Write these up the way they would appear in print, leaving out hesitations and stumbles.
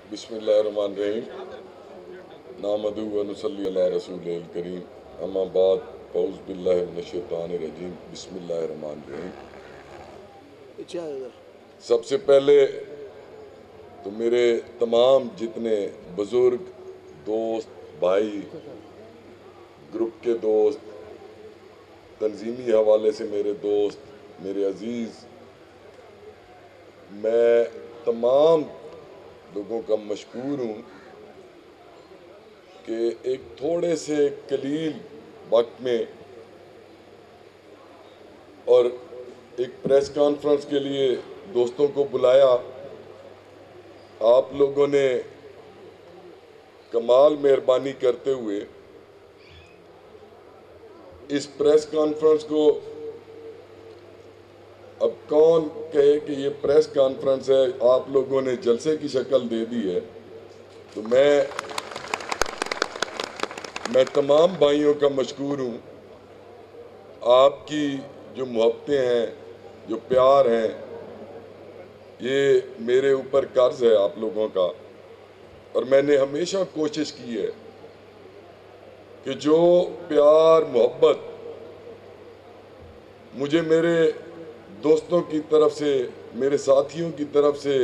बिस्मिल्लाहिर्रहमानिर्रहीम नामदू व नुसल्ली अला रसूलिल करीम अम्मा बाद फ़ौज़ बिल्लाहि मिनश शैतानिर रजीम बिस्मिल्लाहिर्रहमानिर्रहीम। सबसे पहले तो मेरे तमाम जितने बुज़ुर्ग दोस्त भाई ग्रुप के दोस्त तंजीमी हवाले से मेरे दोस्त मेरे अजीज़, मैं तमाम लोगों का मशकूर हूँ कि एक थोड़े से कलील वक्त में और एक प्रेस कॉन्फ्रेंस के लिए दोस्तों को बुलाया। आप लोगों ने कमाल मेहरबानी करते हुए इस प्रेस कॉन्फ्रेंस को, अब कौन कहे कि ये प्रेस कॉन्फ्रेंस है, आप लोगों ने जलसे की शक्ल दे दी है। तो मैं तमाम भाइयों का मशकूर हूँ। आपकी जो मोहब्बतें हैं, जो प्यार हैं, ये मेरे ऊपर कर्ज है आप लोगों का। और मैंने हमेशा कोशिश की है कि जो प्यार मोहब्बत मुझे मेरे दोस्तों की तरफ से, मेरे साथियों की तरफ से,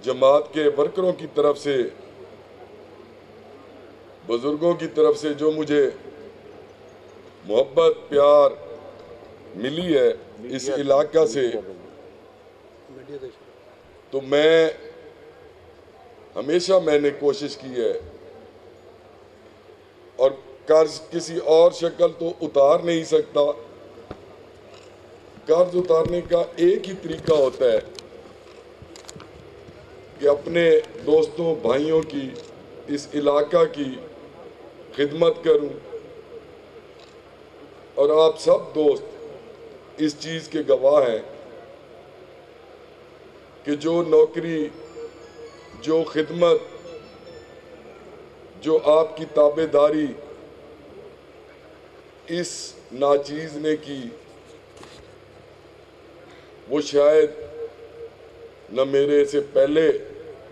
जमात के वर्करों की तरफ से, बुजुर्गों की तरफ से जो मुझे मोहब्बत प्यार मिली है इस इलाका से, तो मैंने कोशिश की है। और कर्ज किसी और शक्ल तो उतार नहीं सकता। कर्ज उतारने का एक ही तरीका होता है कि अपने दोस्तों भाइयों की, इस इलाका की खिदमत करूं। और आप सब दोस्त इस चीज़ के गवाह हैं कि जो नौकरी, जो खिदमत, जो आपकी ताबेदारी इस नाचीज़ ने की, वो शायद न मेरे से पहले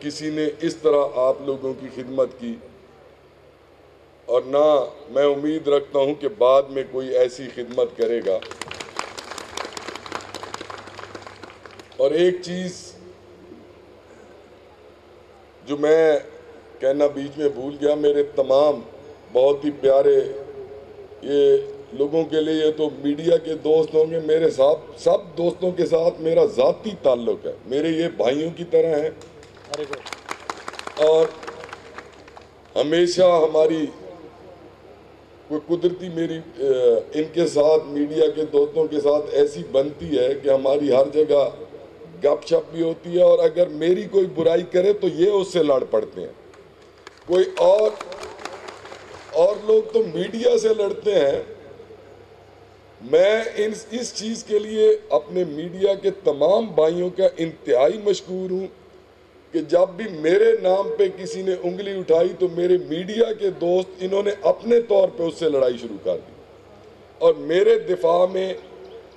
किसी ने इस तरह आप लोगों की खिदमत की, और ना मैं उम्मीद रखता हूं कि बाद में कोई ऐसी खिदमत करेगा। और एक चीज़ जो मैं कहना बीच में भूल गया, मेरे तमाम बहुत ही प्यारे ये लोगों के लिए, ये तो मीडिया के दोस्त होंगे, मेरे साथ सब दोस्तों के साथ मेरा ज़ाती ताल्लुक है, मेरे ये भाइयों की तरह हैं। और हमेशा हमारी कोई कुदरती मेरी इनके साथ, मीडिया के दोस्तों के साथ ऐसी बनती है कि हमारी हर जगह गपशप भी होती है। और अगर मेरी कोई बुराई करे तो ये उससे लड़ पड़ते हैं। कोई और लोग तो मीडिया से लड़ते हैं। मैं इस चीज़ के लिए अपने मीडिया के तमाम भाइयों का इंतहाई मशकूर हूँ कि जब भी मेरे नाम पे किसी ने उंगली उठाई तो मेरे मीडिया के दोस्त, इन्होंने अपने तौर पे उससे लड़ाई शुरू कर दी और मेरे दिफा में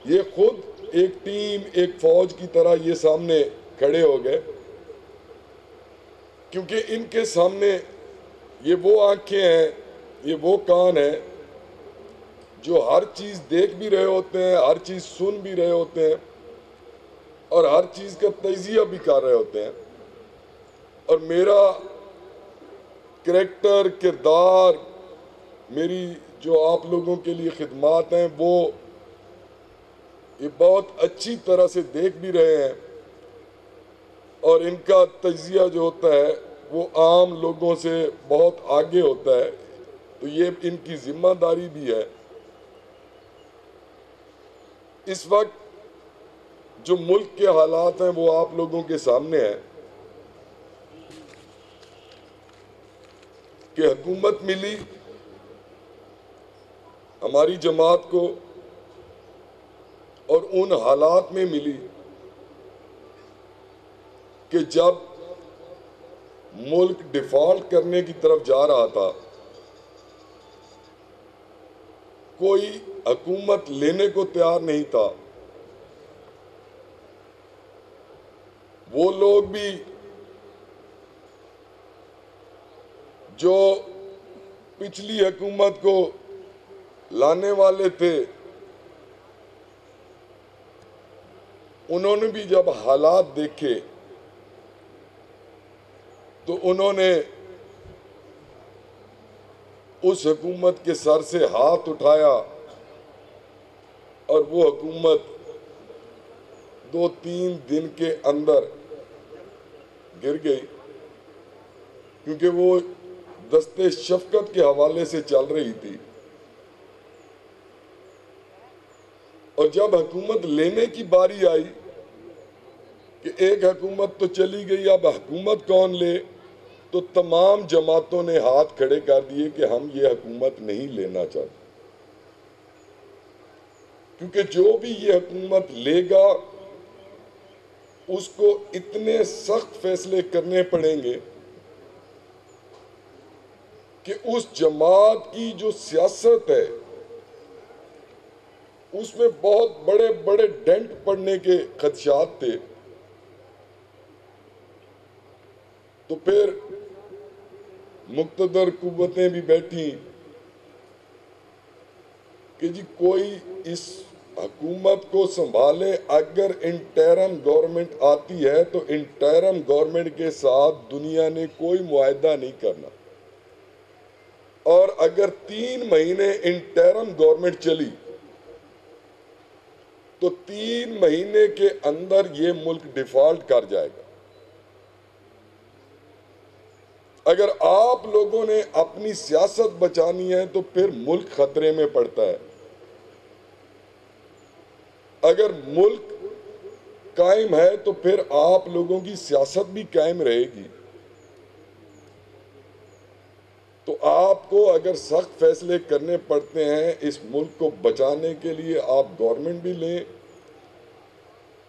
ये खुद एक टीम, एक फौज की तरह ये सामने खड़े हो गए। क्योंकि इनके सामने ये वो आंखें हैं, ये वो कान हैं जो हर चीज़ देख भी रहे होते हैं, हर चीज़ सुन भी रहे होते हैं और हर चीज़ का तजिया भी कर रहे होते हैं। और मेरा करैक्टर, किरदार, मेरी जो आप लोगों के लिए खिदमत हैं, वो ये बहुत अच्छी तरह से देख भी रहे हैं। और इनका तजिया जो होता है वो आम लोगों से बहुत आगे होता है। तो ये इनकी जिम्मेदारी भी है। इस वक्त जो मुल्क के हालात हैं वो आप लोगों के सामने है कि हुकूमत मिली हमारी जमात को और उन हालात में मिली कि जब मुल्क डिफॉल्ट करने की तरफ जा रहा था, कोई हुकूमत लेने को तैयार नहीं था। वो लोग भी जो पिछली हुकूमत को लाने वाले थे, उन्होंने भी जब हालात देखे तो उन्होंने उस हुकूमत के सर से हाथ उठाया और वो हुकूमत 2-3 दिन के अंदर गिर गई, क्योंकि वो दस्ते शफकत के हवाले से चल रही थी। और जब हुकूमत लेने की बारी आई कि एक हुकूमत तो चली गई, अब हुकूमत कौन ले, तो तमाम जमातों ने हाथ खड़े कर दिए कि हम ये हुकूमत नहीं लेना चाहते, क्योंकि जो भी ये हुकूमत लेगा उसको इतने सख्त फैसले करने पड़ेंगे कि उस जमात की जो सियासत है उसमें बहुत बड़े बड़े डेंट पड़ने के खदशात थे। तो फिर मुक्तदर कुव्वतें भी बैठी कि जी कोई इस हुकूमत को संभाले, अगर इंटरम गवर्नमेंट आती है तो इंटरम गवर्नमेंट के साथ दुनिया ने कोई मुआहदा नहीं करना, और अगर 3 महीने इंटरम गवर्नमेंट चली तो 3 महीने के अंदर ये मुल्क डिफॉल्ट कर जाएगा। अगर आप लोगों ने अपनी सियासत बचानी है तो फिर मुल्क खतरे में पड़ता है। अगर मुल्क कायम है तो फिर आप लोगों की सियासत भी कायम रहेगी। तो आपको अगर सख्त फैसले करने पड़ते हैं इस मुल्क को बचाने के लिए, आप गवर्नमेंट भी लें,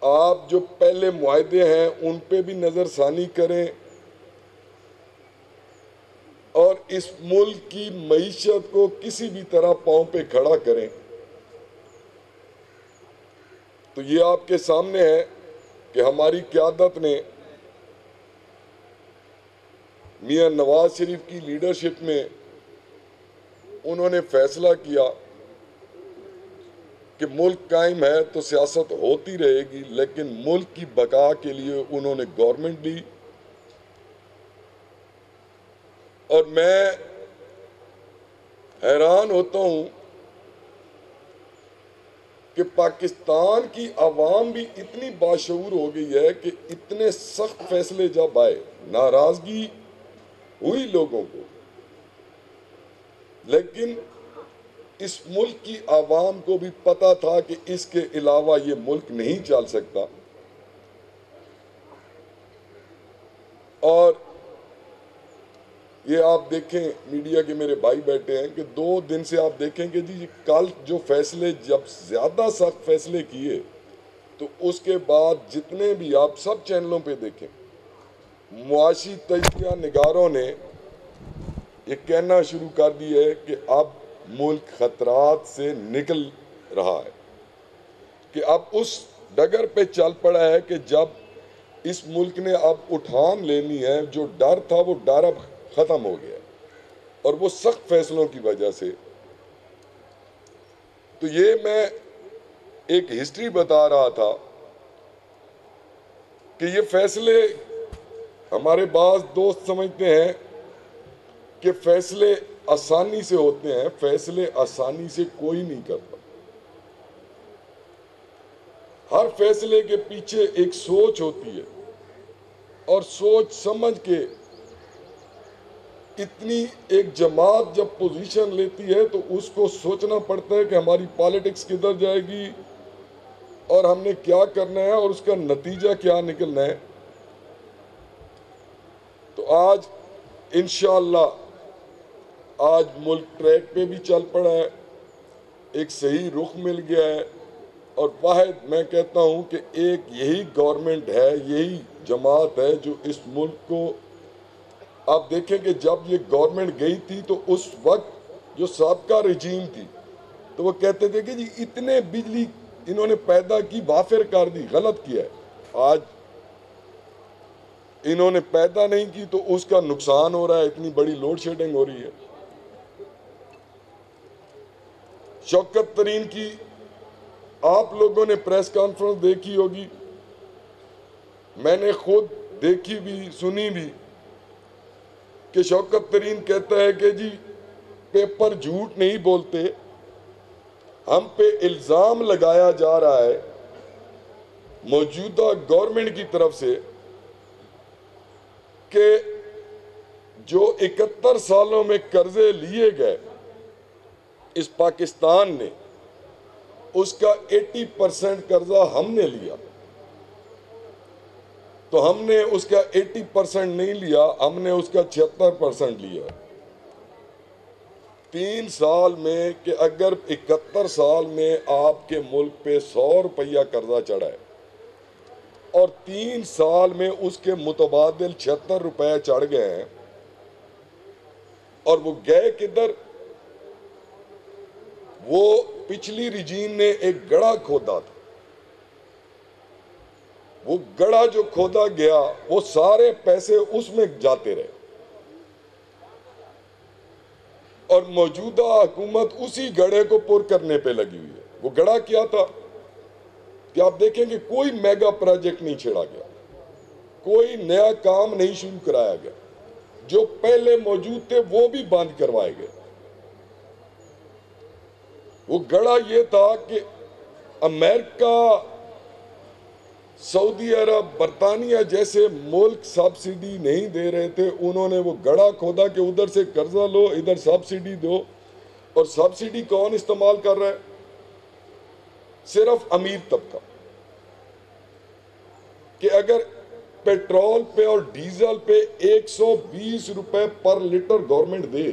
आप जो पहले मुआहदे हैं उन पे भी नज़रसानी करें, और इस मुल्क की मईशत को किसी भी तरह पांव पे खड़ा करें। तो ये आपके सामने है कि हमारी क़यादत ने मियां नवाज शरीफ की लीडरशिप में उन्होंने फैसला किया कि मुल्क कायम है तो सियासत होती रहेगी, लेकिन मुल्क की बका के लिए उन्होंने गवर्नमेंट दी। और मैं हैरान होता हूं कि पाकिस्तान की आवाम भी इतनी बाशऊर हो गई है कि इतने सख्त फैसले जब आए, नाराजगी हुई लोगों को, लेकिन इस मुल्क की आवाम को भी पता था कि इसके अलावा ये मुल्क नहीं चल सकता। और ये आप देखें, मीडिया के मेरे भाई बैठे हैं, कि 2 दिन से आप देखेंगे जी कल जो फैसले, जब ज़्यादा सख्त फैसले किए तो उसके बाद जितने भी आप सब चैनलों पे देखें, मुआशी तजिया निगारों ने ये कहना शुरू कर दिया है कि अब मुल्क खतरात से निकल रहा है, कि अब उस डगर पे चल पड़ा है कि जब इस मुल्क ने अब उठान लेनी है, जो डर था वो डर अब ख़त्म हो गया, और वो सख्त फैसलों की वजह से। तो ये मैं एक हिस्ट्री बता रहा था कि ये फैसले, हमारे बाज़ दोस्त समझते हैं कि फैसले आसानी से होते हैं। फैसले आसानी से कोई नहीं करता। हर फैसले के पीछे एक सोच होती है, और सोच समझ के इतनी एक जमात जब पोजीशन लेती है तो उसको सोचना पड़ता है कि हमारी पॉलिटिक्स किधर जाएगी और हमने क्या करना है और उसका नतीजा क्या निकलना है। तो आज इंशाअल्लाह आज मुल्क ट्रैक पे भी चल पड़ा है, एक सही रुख मिल गया है, और वाहिद मैं कहता हूँ कि एक यही गवर्नमेंट है, यही जमात है जो इस मुल्क को, आप देखें कि जब ये गवर्नमेंट गई थी तो उस वक्त जो साबका रजीम थी तो वो कहते थे कि जी इतने बिजली इन्होंने पैदा की, वाफिर कर दी, गलत किया है। आज इन्होंने पैदा नहीं की तो उसका नुकसान हो रहा है, इतनी बड़ी लोड शेडिंग हो रही है। शौकत तरीन की आप लोगों ने प्रेस कॉन्फ्रेंस देखी होगी, मैंने खुद देखी भी सुनी भी, कि शौकत तरीन कहता है कि जी पेपर झूठ नहीं बोलते, हम पे इल्जाम लगाया जा रहा है मौजूदा गवर्नमेंट की तरफ से कि जो 71 सालों में कर्जे लिए गए इस पाकिस्तान ने, उसका 80% कर्जा हमने लिया। तो हमने उसका 80% नहीं लिया, हमने उसका 76% लिया 3 साल में। कि अगर 71 साल में आपके मुल्क पे 100 रुपया कर्जा चढ़ा है और 3 साल में उसके मुतबादिल 76 रुपए चढ़ गए हैं, और वो गए किधर? वो पिछली रिजीम ने एक गड़ा खोदा था, वो गड़ा जो खोदा गया वो सारे पैसे उसमें जाते रहे, और मौजूदा हुकूमत उसी गड़े को पुर करने पे लगी हुई है। वो गड़ा क्या था कि आप देखेंगे कोई मेगा प्रोजेक्ट नहीं छेड़ा गया, कोई नया काम नहीं शुरू कराया गया, जो पहले मौजूद थे वो भी बंद करवाए गए। वो गड़ा ये था कि अमेरिका, सऊदी अरब, बरतानिया जैसे मुल्क सब्सिडी नहीं दे रहे थे, उन्होंने वो गड़ा खोदा कि उधर से कर्जा लो, इधर सब्सिडी दो। और सब्सिडी कौन इस्तेमाल कर रहा है? सिर्फ अमीर तबका। कि अगर पेट्रोल पे और डीजल पे 120 रुपए पर लीटर गवर्नमेंट दे,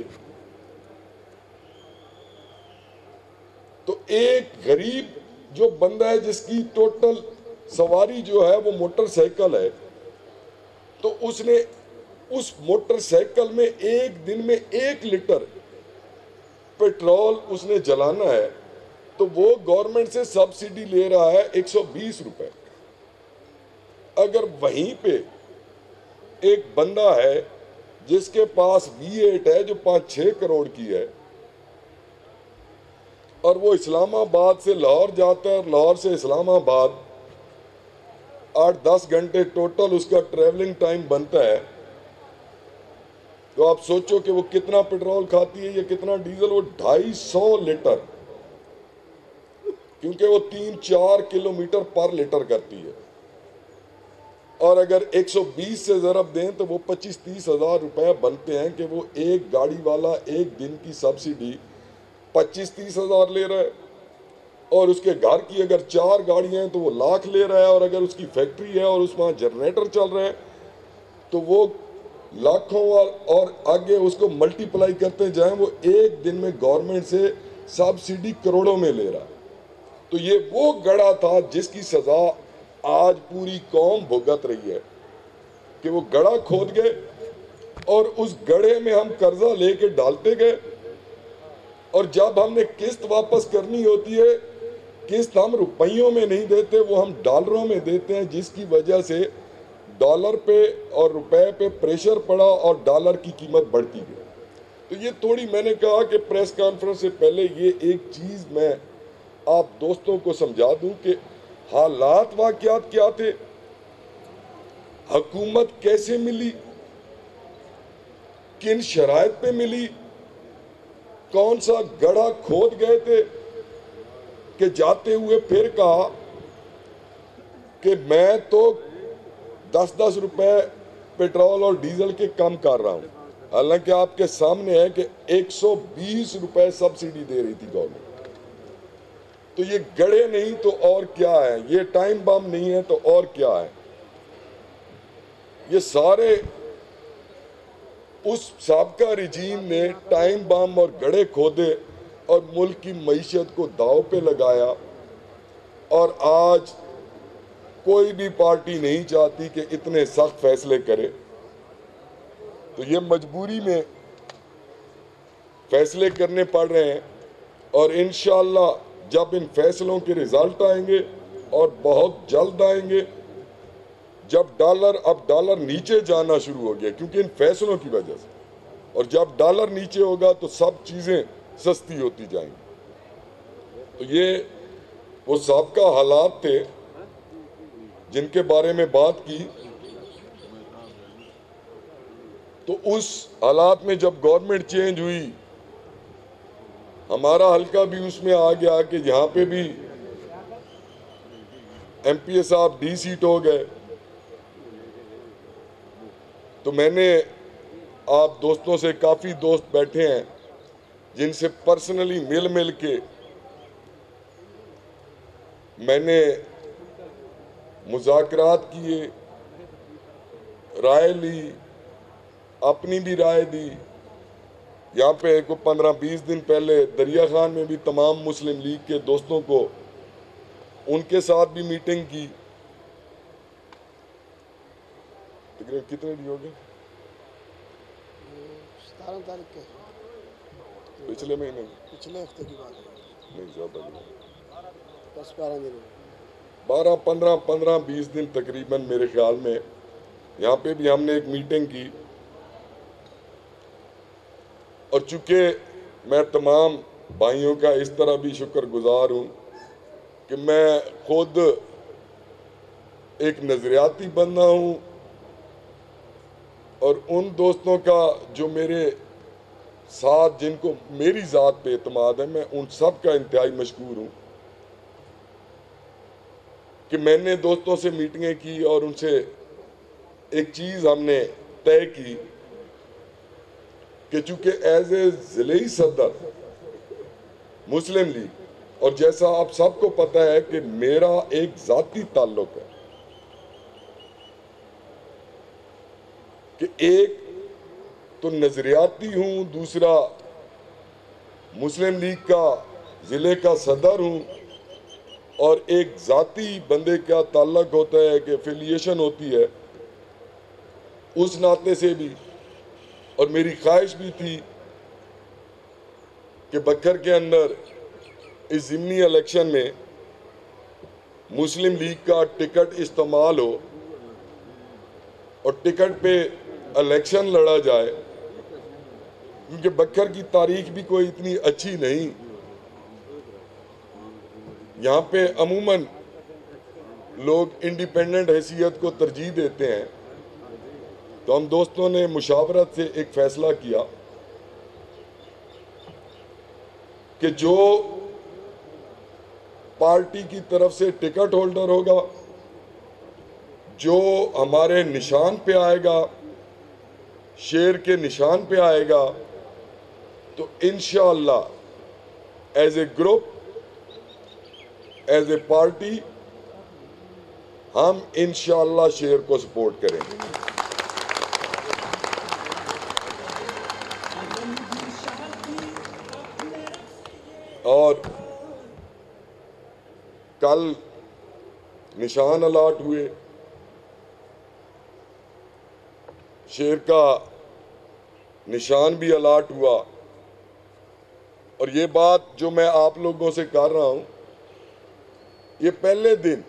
तो एक गरीब जो बंदा है जिसकी टोटल सवारी जो है वो मोटरसाइकिल है, तो उसने उस मोटरसाइकिल में एक दिन में 1 लीटर पेट्रोल उसने जलाना है, तो वो गवर्नमेंट से सब्सिडी ले रहा है 120 रुपए। अगर वहीं पे एक बंदा है जिसके पास V8 है जो 5-6 करोड़ की है, और वो इस्लामाबाद से लाहौर जाता है और लाहौर से इस्लामाबाद 8-10 घंटे टोटल उसका ट्रैवलिंग टाइम बनता है, तो आप सोचो कि वो कितना पेट्रोल खाती है या कितना डीजल। वो 250 लीटर, क्योंकि वो 3-4 किलोमीटर पर लीटर करती है, और अगर 120 से ज़रब दें तो वो 25-30 हज़ार रुपए बनते हैं। कि वो एक गाड़ी वाला एक दिन की सब्सिडी 25-30 हज़ार ले रहा है, और उसके घर की अगर 4 गाड़ियां हैं तो वो लाख ले रहा है, और अगर उसकी फैक्ट्री है और उसमें जनरेटर चल रहे हैं तो वो लाखों, और आगे उसको मल्टीप्लाई करते जाएं, वो एक दिन में गवर्नमेंट से सब्सिडी करोड़ों में ले रहा है। तो ये वो गड़ा था जिसकी सजा आज पूरी कौम भुगत रही है, कि वो गड़ा खोद गए और उस गड़े में हम कर्जा लेके डालते गए, और जब हमने किस्त वापस करनी होती है, किस्त हम रुपयों में नहीं देते, वो हम डॉलरों में देते हैं, जिसकी वजह से डॉलर पे और रुपए पे प्रेशर पड़ा और डॉलर की कीमत बढ़ती गई। तो ये थोड़ी, मैंने कहा कि प्रेस कॉन्फ्रेंस से पहले ये एक चीज़ मैं आप दोस्तों को समझा दूं कि हालात वाक़यात क्या थे, हुकूमत कैसे मिली, किन शराइत पे मिली, कौन सा गड़ा खोद गए थे, कि जाते हुए फिर कहा कि मैं तो 10-10 रुपए पेट्रोल और डीजल के कम कर रहा हूं, हालांकि आपके सामने है कि 120 रुपए सब्सिडी दे रही थी गवर्नमेंट। तो ये गड़े नहीं तो और क्या है, ये टाइम बम नहीं है तो और क्या है। ये सारे उस साबका रिजीम ने टाइम बम और गड़े खोदे और मुल्क की मईशत को दाव पे लगाया, और आज कोई भी पार्टी नहीं चाहती कि इतने सख्त फैसले करे। तो ये मजबूरी में फैसले करने पड़ रहे हैं, और इंशाअल्लाह जब इन फैसलों के रिजल्ट आएंगे, और बहुत जल्द आएंगे, अब डॉलर नीचे जाना शुरू हो गया क्योंकि इन फैसलों की वजह से, और जब डॉलर नीचे होगा तो सब चीजें सस्ती होती जाएंगी। तो ये वो साबका हालात थे जिनके बारे में बात की। तो उस हालात में जब गवर्नमेंट चेंज हुई, हमारा हल्का भी उसमें आ गया कि यहाँ पे भी एमपीए साहब डी सीट हो गए। तो मैंने, आप दोस्तों से, काफ़ी दोस्त बैठे हैं जिनसे पर्सनली मिल के मैंने मुज़ाकरात किए, राय ली, अपनी भी राय दी। यहाँ पे को 15-20 दिन पहले दरिया खान में भी तमाम मुस्लिम लीग के दोस्तों को, उनके साथ भी मीटिंग की। तकरीबन कितने दिन हो गए? 17 तारीख के पिछले महीने, पिछले हफ्ते की बात है। नहीं ज़्यादा नहीं, 10-12 दिन 15-20 दिन तकरीबन मेरे ख्याल में। यहाँ पे भी हमने एक मीटिंग की, और चूंकि मैं तमाम भाइयों का इस तरह भी शुक्रगुजार हूँ कि मैं खुद एक नज़रियाती बंदा हूँ, और उन दोस्तों का जो मेरे साथ, जिनको मेरी ज़ात पे एतमाद है, मैं उन सब का इंतहाई मशकूर हूँ कि मैंने दोस्तों से मीटिंगें की और उनसे एक चीज़ हमने तय की कि चूंकि एज ए ज़िले सदर मुस्लिम लीग, और जैसा आप सबको पता है कि मेरा एक ज़ाती ताल्लुक है कि एक तो नज़रियाती हूँ, दूसरा मुस्लिम लीग का ज़िले का सदर हूँ, और एक ज़ाती बंदे का ताल्लुक होता है कि एफिलिएशन होती है, उस नाते से भी। और मेरी ख्वाहिश भी थी कि बक्खर के अंदर इस ज़िमनी इलेक्शन में मुस्लिम लीग का टिकट इस्तेमाल हो और टिकट पे इलेक्शन लड़ा जाए, क्योंकि बक्खर की तारीख भी कोई इतनी अच्छी नहीं। यहाँ पे अमूमन लोग इंडिपेंडेंट हैसियत को तरजीह देते हैं। तो हम दोस्तों ने मुशावरत से एक फैसला किया कि जो पार्टी की तरफ से टिकट होल्डर होगा, जो हमारे निशान पे आएगा, शेर के निशान पे आएगा, तो इंशाअल्लाह as a group, as a party, हम इंशाअल्लाह शेर को सपोर्ट करेंगे। और कल निशान अलाट हुए, शेर का निशान भी अलाट हुआ। और ये बात जो मैं आप लोगों से कर रहा हूं, ये पहले दिन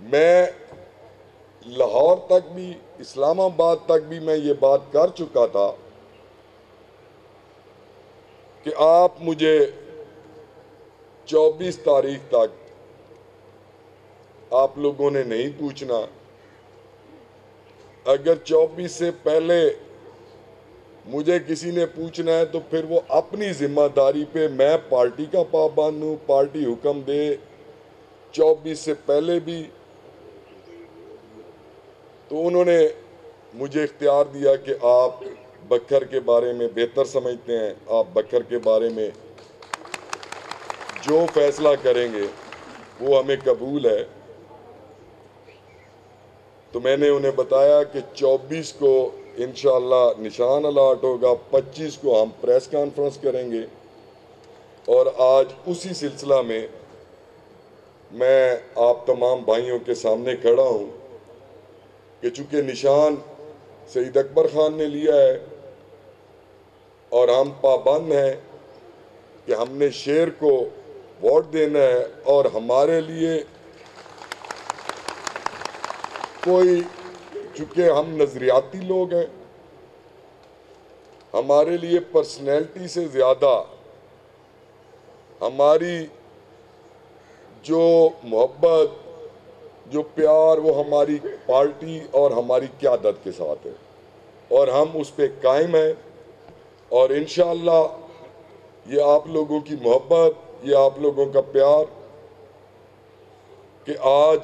मैं लाहौर तक भी, इस्लामाबाद तक भी मैं ये बात कर चुका था कि आप मुझे 24 तारीख तक आप लोगों ने नहीं पूछना। अगर 24 से पहले मुझे किसी ने पूछना है तो फिर वो अपनी जिम्मेदारी पे, मैं पार्टी का पाबंद हूँ, पार्टी हुक्म दे 24 से पहले भी। तो उन्होंने मुझे इख्तियार दिया कि आप बक्खर के बारे में बेहतर समझते हैं, आप बक्खर के बारे में जो फैसला करेंगे वो हमें कबूल है। तो मैंने उन्हें बताया कि 24 को इंशाअल्लाह निशान अलाट होगा, 25 को हम प्रेस कॉन्फ्रेंस करेंगे। और आज उसी सिलसिला में मैं आप तमाम भाइयों के सामने खड़ा हूँ कि चूँकि निशान सईद अकबर खान ने लिया है और हम पाबंद हैं कि हमने शेर को वोट देना है, और हमारे लिए कोई, चूंकि हम नजरियाती लोग हैं, हमारे लिए पर्सनैलिटी से ज़्यादा हमारी जो मोहब्बत, जो प्यार, वो हमारी पार्टी और हमारी क़यादत के साथ है और हम उस पर कायम हैं। और इंशाअल्लाह ये आप लोगों की मोहब्बत, ये आप लोगों का प्यार कि आज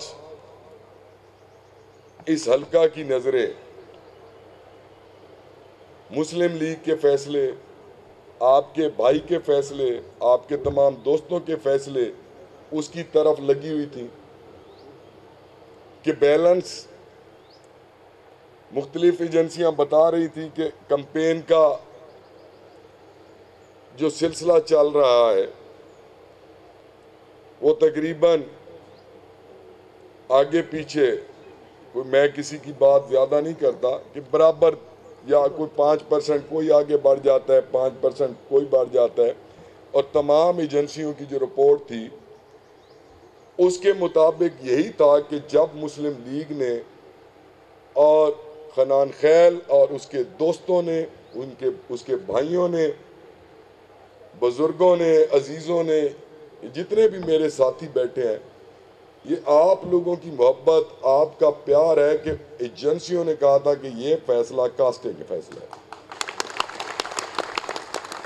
इस हल्का की नज़रें मुस्लिम लीग के फैसले, आपके भाई के फैसले, आपके तमाम दोस्तों के फैसले उसकी तरफ लगी हुई थी कि बैलेंस, मुख्तलिफ एजेंसियां बता रही थी कि कैंपेन का जो सिलसिला चल रहा है वो तकरीबन आगे पीछे, कोई मैं किसी की बात ज़्यादा नहीं करता कि बराबर, या कोई 5% कोई आगे बढ़ जाता है, 5% कोई बढ़ जाता है। और तमाम एजेंसियों की जो रिपोर्ट थी उसके मुताबिक यही था कि जब मुस्लिम लीग ने और खनान खैल और उसके दोस्तों ने, उसके भाइयों ने, बुजुर्गों ने, अजीज़ों ने, जितने भी मेरे साथी बैठे हैं, ये आप लोगों की मोहब्बत, आपका प्यार है कि एजेंसियों ने कहा था कि ये फैसला कास्टे के फैसला है।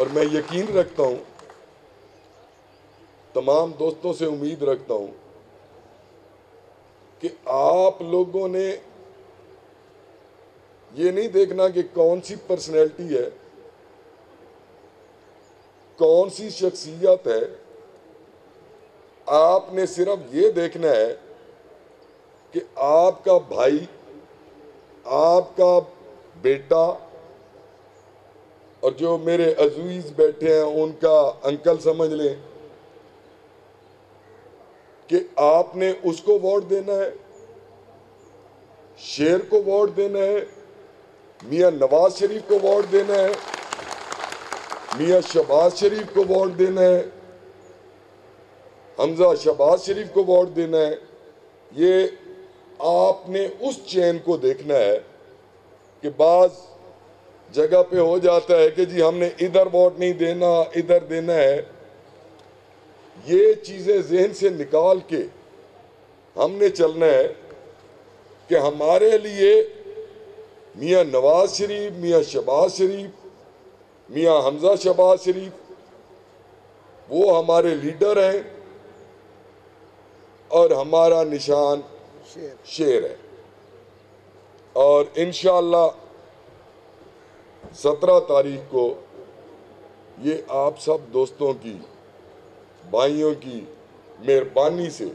और मैं यकीन रखता हूं, तमाम दोस्तों से उम्मीद रखता हूं कि आप लोगों ने ये नहीं देखना कि कौन सी पर्सनैलिटी है, कौन सी शख्सियत है, आपने सिर्फ ये देखना है कि आपका भाई, आपका बेटा और जो मेरे अजीज बैठे हैं उनका अंकल समझ लें कि आपने उसको वोट देना है, शेर को वोट देना है, मियां नवाज शरीफ को वोट देना है, मियां शहबाज शरीफ को वोट देना है, हमजा शहबाज शरीफ को वोट देना है। ये आपने उस चेन को देखना है कि बाज जगह पे हो जाता है कि जी हमने इधर वोट नहीं देना, इधर देना है। ये चीज़ें जहन से निकाल के हमने चलना है कि हमारे लिए मियां नवाज शरीफ, मियां शहबाज शरीफ, मियां हमजा शहबाज शरीफ वो हमारे लीडर हैं और हमारा निशान शेर है। और इंशाअल्लाह 17 तारीख को ये आप सब दोस्तों की, भाइयों की मेहरबानी से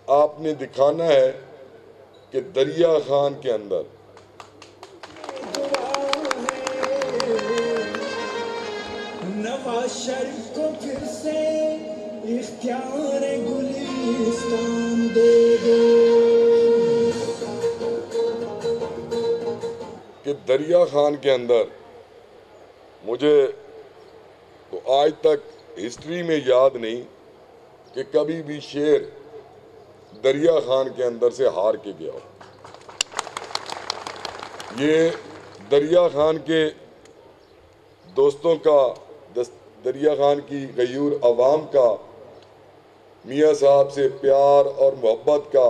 आपने दिखाना है कि दरिया खान के अंदर नवाज शरीफ को फिर से इख्तियार गुलिस्तान दे दो, कि दरिया खान के अंदर, मुझे तो आज तक हिस्ट्री में याद नहीं कि कभी भी शेर दरिया खान के अंदर से हार के गया हो। ये दरिया खान के दोस्तों का, दरिया खान की गयूर अवाम का मियाँ साहब से प्यार और मोहब्बत का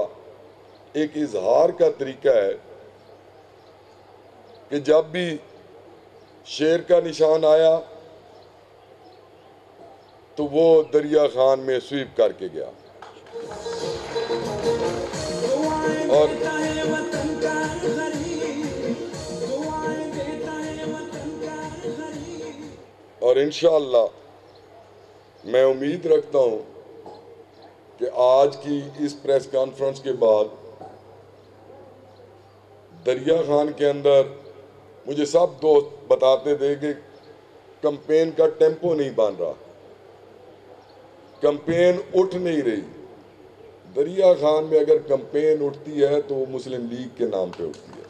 एक इजहार का तरीका है कि जब भी शेर का निशान आया तो वो दरिया खान में स्वीप करके गया। और इंशाअल्लाह मैं उम्मीद रखता हूं कि आज की इस प्रेस कॉन्फ्रेंस के बाद दरिया खान के अंदर, मुझे सब दोस्त बताते थे कि कैंपेन का टेम्पो नहीं बन रहा, कैंपेन उठ नहीं रही। दरिया खान में अगर कैंपेन उठती है तो वो मुस्लिम लीग के नाम पे उठती है।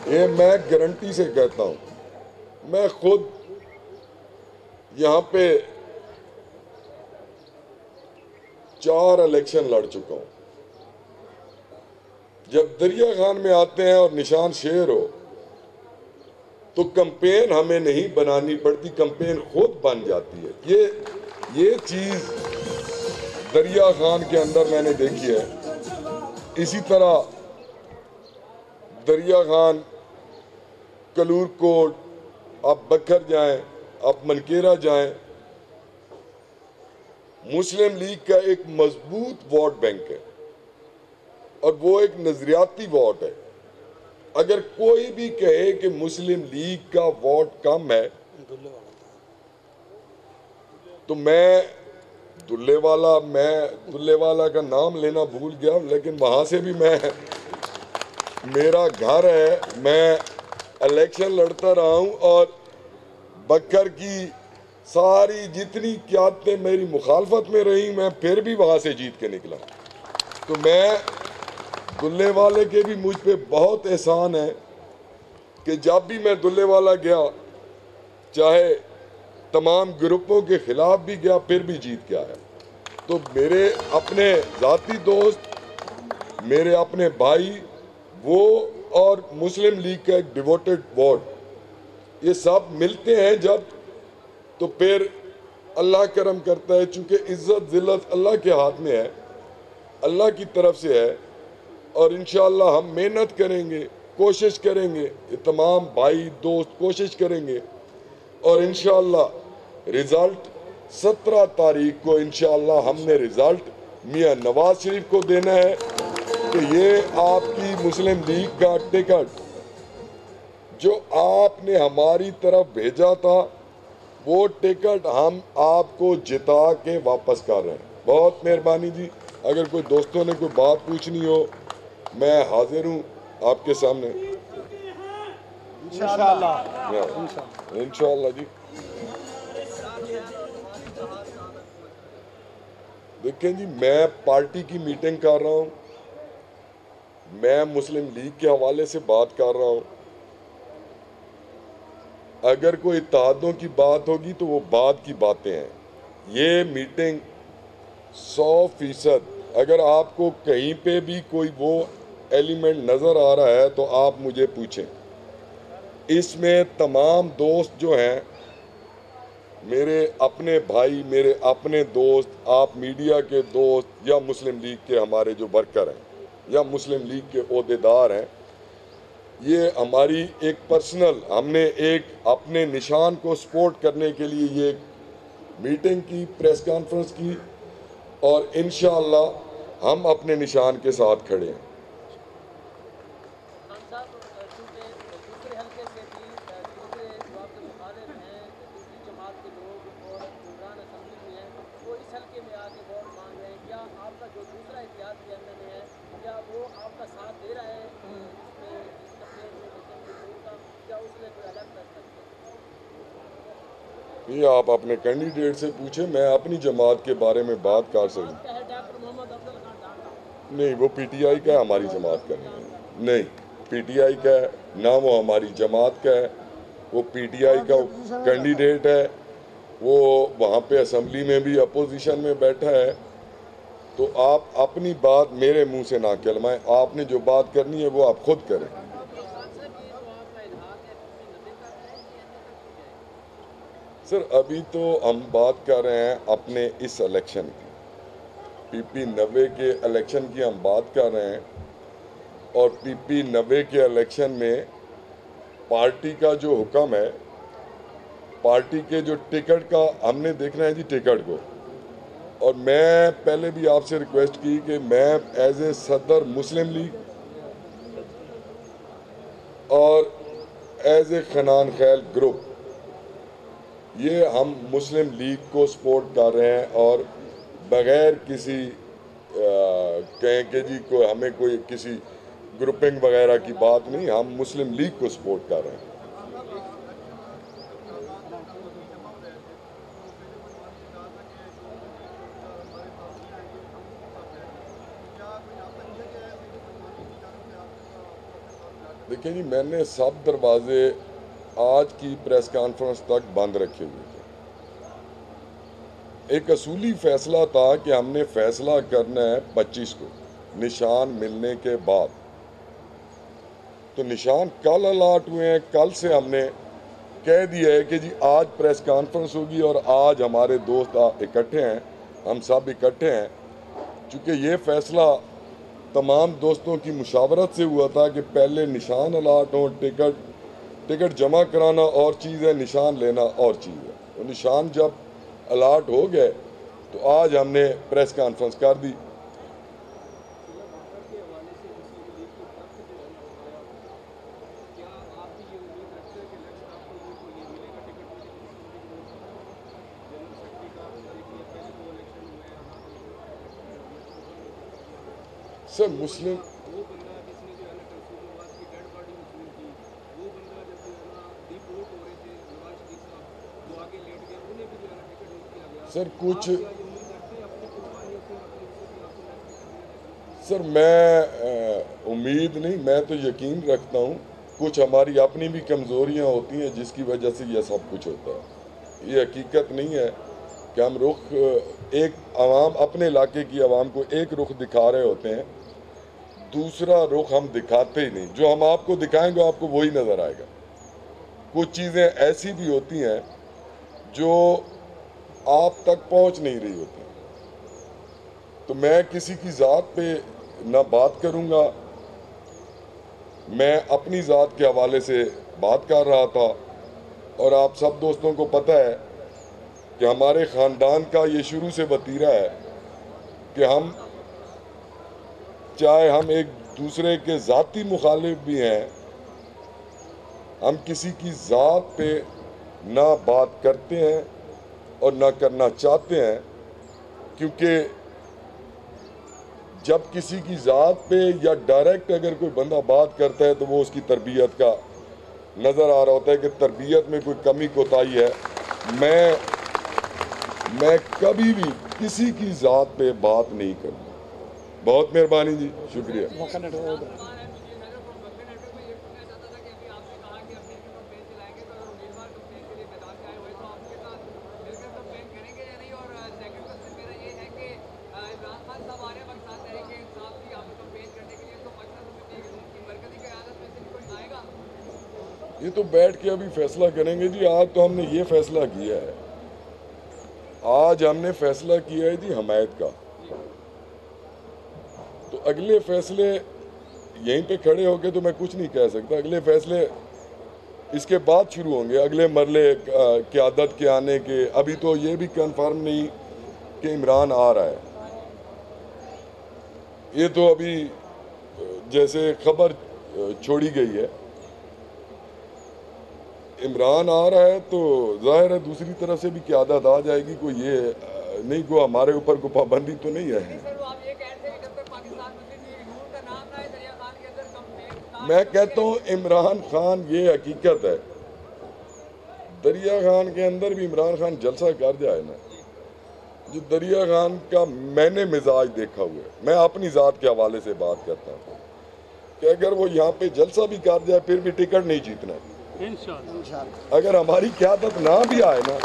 ये मैं गारंटी से कहता हूँ। मैं खुद यहाँ पे 4 इलेक्शन लड़ चुका हूं। जब दरिया खान में आते हैं और निशान शेर हो तो कंपेन हमें नहीं बनानी पड़ती, कंपेन खुद बन जाती है। ये चीज दरिया खान के अंदर मैंने देखी है। इसी तरह दरिया खान, कलूर कोट, आप बखर जाएं, आप मनकेरा जाएं, मुस्लिम लीग का एक मजबूत वोट बैंक है और वो एक नजरियाती वोट है। अगर कोई भी कहे कि मुस्लिम लीग का वोट कम है तो मैं दुल्ले वाला का नाम लेना भूल गया, लेकिन वहां से भी मेरा घर है, मैं इलेक्शन लड़ता रहा हूं और बकर की सारी जितनी क़यादतें मेरी मुखालफत में रही, मैं फिर भी वहां से जीत के निकला। तो मैं दुल्ले वाले के भी मुझ पे बहुत एहसान है कि जब भी मैं दुल्ले वाला गया, चाहे तमाम ग्रुपों के खिलाफ भी गया, फिर भी जीत के आया। तो मेरे अपने ज़ाती दोस्त, मेरे अपने भाई, वो और मुस्लिम लीग का एक डिवोटेड वोट, ये सब मिलते हैं जब, तो फिर अल्लाह करम करता है। चूँकि इज़्ज़त ज़िल्लत अल्लाह के हाथ में है, अल्लाह की तरफ से है, और इंशाअल्लाह हम मेहनत करेंगे, कोशिश करेंगे, ये तमाम भाई दोस्त कोशिश करेंगे, और इंशाअल्लाह रिज़ल्ट 17 तारीख को इंशाअल्लाह हमने रिज़ल्ट मियां नवाज शरीफ को देना है कि ये आपकी मुस्लिम लीग का टिकट जो आपने हमारी तरफ भेजा था, वो टिकट हम आपको जिता के वापस कर रहे हैं। बहुत मेहरबानी जी। अगर कोई दोस्तों ने कोई बात पूछनी हो, मैं हाजिर हूँ आपके सामने। इंशाअल्लाह जी। देखें जी, मैं पार्टी की मीटिंग कर रहा हूँ, मैं मुस्लिम लीग के हवाले से बात कर रहा हूँ। अगर कोई इत्तेहादों की बात होगी तो वो बात की बातें हैं। ये मीटिंग 100%, अगर आपको कहीं पे भी कोई वो एलिमेंट नज़र आ रहा है तो आप मुझे पूछें। इसमें तमाम दोस्त जो हैं, मेरे अपने भाई, मेरे अपने दोस्त, आप मीडिया के दोस्त या मुस्लिम लीग के हमारे जो वर्कर हैं या मुस्लिम लीग के ओहदेदार हैं, ये हमारी एक पर्सनल, हमने एक अपने निशान को सपोर्ट करने के लिए ये मीटिंग की, प्रेस कॉन्फ्रेंस की, और इंशाअल्लाह हम अपने निशान के साथ खड़े हैं। ये आप अपने कैंडिडेट से पूछे, मैं अपनी जमात के बारे में बात कर सकूँ? नहीं, वो पीटीआई का है, हमारी जमात का नहीं, पीटीआई का है ना, वो हमारी जमात का है। वो पीटीआई का कैंडिडेट है, वो वहाँ पे असेंबली में भी अपोजिशन में बैठा है। तो आप अपनी बात मेरे मुंह से ना कहलवाएं, आपने जो बात करनी है वो आप खुद करें। सर, अभी तो हम बात कर रहे हैं अपने इस इलेक्शन की, पीपी 90 के इलेक्शन की हम बात कर रहे हैं, और पीपी 90 के इलेक्शन में पार्टी का जो हुक्म है, पार्टी के जो टिकट का हमने देखना है जी टिकट को। और मैं पहले भी आपसे रिक्वेस्ट की कि मैं एज ए सदर मुस्लिम लीग और एज ए खनान खैल ग्रुप, ये हम मुस्लिम लीग को सपोर्ट कर रहे हैं, और बग़ैर किसी कहें कि जी को हमें कोई किसी ग्रुपिंग वगैरह की बात नहीं, हम मुस्लिम लीग को सपोर्ट कर रहे हैं। देखिए जी, मैंने सब दरवाजे आज की प्रेस कॉन्फ्रेंस तक बंद रखे हुए थे। एक असूली फैसला था कि हमने फैसला करना है 25 को निशान मिलने के बाद। तो निशान कल अलाट हुए हैं, कल से हमने कह दिया है कि जी आज प्रेस कॉन्फ्रेंस होगी और आज हमारे दोस्त इकट्ठे हैं, हम सब इकट्ठे हैं। चूँकि ये फैसला तमाम दोस्तों की मुशावरत से हुआ था कि पहले निशान अलाट हों, टिकट जमा कराना और चीज़ है, निशान लेना और चीज़ है। तो निशान जब अलाट हो गए तो आज हमने प्रेस कॉन्फ्रेंस कर दी। सर मुस्लिम सर कुछ सर मैं उम्मीद नहीं, मैं तो यकीन रखता हूँ कुछ हमारी अपनी भी कमज़ोरियाँ होती हैं जिसकी वजह से यह सब कुछ होता है। ये हकीकत नहीं है कि हम रुख एक आवाम अपने इलाके की आवाम को एक रुख दिखा रहे होते हैं, दूसरा रुख हम दिखाते ही नहीं। जो हम आपको दिखाएंगे आपको वही नज़र आएगा। कुछ चीज़ें ऐसी भी होती हैं जो आप तक पहुंच नहीं रही होती। तो मैं किसी की ज़ात पे ना बात करूंगा। मैं अपनी ज़ात के हवाले से बात कर रहा था और आप सब दोस्तों को पता है कि हमारे ख़ानदान का ये शुरू से वतीरा है कि हम चाहे हम एक दूसरे के ज़ाती मुखालिफ भी हैं, हम किसी की ज़ात पे ना बात करते हैं और ना करना चाहते हैं, क्योंकि जब किसी की ज़ात पे या डायरेक्ट अगर कोई बंदा बात करता है तो वो उसकी तरबियत का नज़र आ रहा होता है कि तरबियत में कोई कमी कोताही है। मैं कभी भी किसी की ज़ात पे बात नहीं करूँगा। बहुत मेहरबानी जी, शुक्रिया। ये तो बैठ के अभी फैसला करेंगे जी। आज तो हमने ये फैसला किया है, आज हमने फैसला किया है जी हमायत का। तो अगले फैसले यहीं पे खड़े होके तो मैं कुछ नहीं कह सकता। अगले फैसले इसके बाद शुरू होंगे, अगले मरले क़यादत के आने के। अभी तो ये भी कंफर्म नहीं कि इमरान आ रहा है। ये तो अभी जैसे खबर छोड़ी गई है इमरान आ रहा है, तो जाहिर है दूसरी तरफ से भी क़यादत आ जाएगी। कोई ये नहीं, को हमारे ऊपर कोई पाबंदी तो नहीं है। मैं कहता हूँ इमरान खान, ये हकीकत है, दरिया खान के अंदर भी इमरान खान जलसा कर जाए ना, जो दरिया खान का मैंने मिजाज देखा हुआ है, मैं अपनी ज़ात के हवाले से बात करता हूँ कि अगर वो यहाँ पे जलसा भी कर जाए फिर भी टिकट नहीं जीतना इंशाअल्लाह। अगर हमारी क़यादत ना भी आए ना,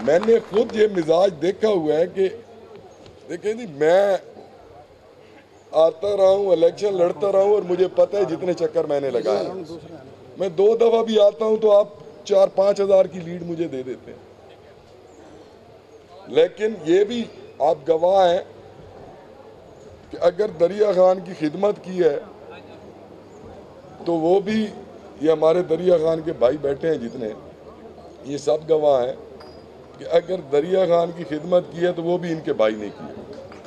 मैंने खुद ये मिजाज देखा हुआ है कि देखें जी, मैं आता रहा हूँ, इलेक्शन लड़ता रहा हूँ और मुझे पता है जितने चक्कर मैंने लगाए। मैं 2 दफ़ा भी आता हूँ तो आप 4-5 हज़ार की लीड मुझे दे देते हैं। लेकिन ये भी आप गवाह हैं कि अगर दरिया खान की खिदमत की है तो वो भी, ये हमारे दरिया खान के भाई बैठे हैं जितने, ये सब गवाह हैं कि अगर दरिया खान की खिदमत की है तो वो भी इनके भाई ने की है।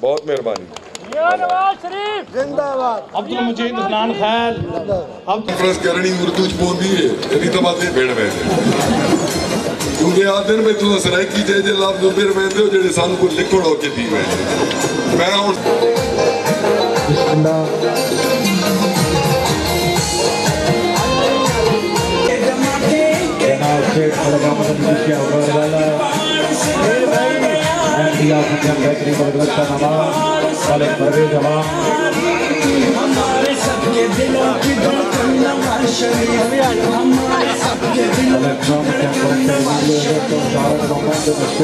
बहुत मेहरबानी। जिंदाबाद। अब्दुल मजीद हसनान खैल कॉन्फ्रेंस करनी उर्दू च पौंदी है, इन्नी तो बातें भेड़ बैठे क्योंकि आते में तुम सराइकी जे जे लफ्ज़ फिर वैंदे हो जेडे सानू को लिखण हो के पी मैं हुण हमारे सबके दिलों की धड़कन नवाज शरीफ, हमारे सबके दिलों की धड़कन नवाज शरीफ।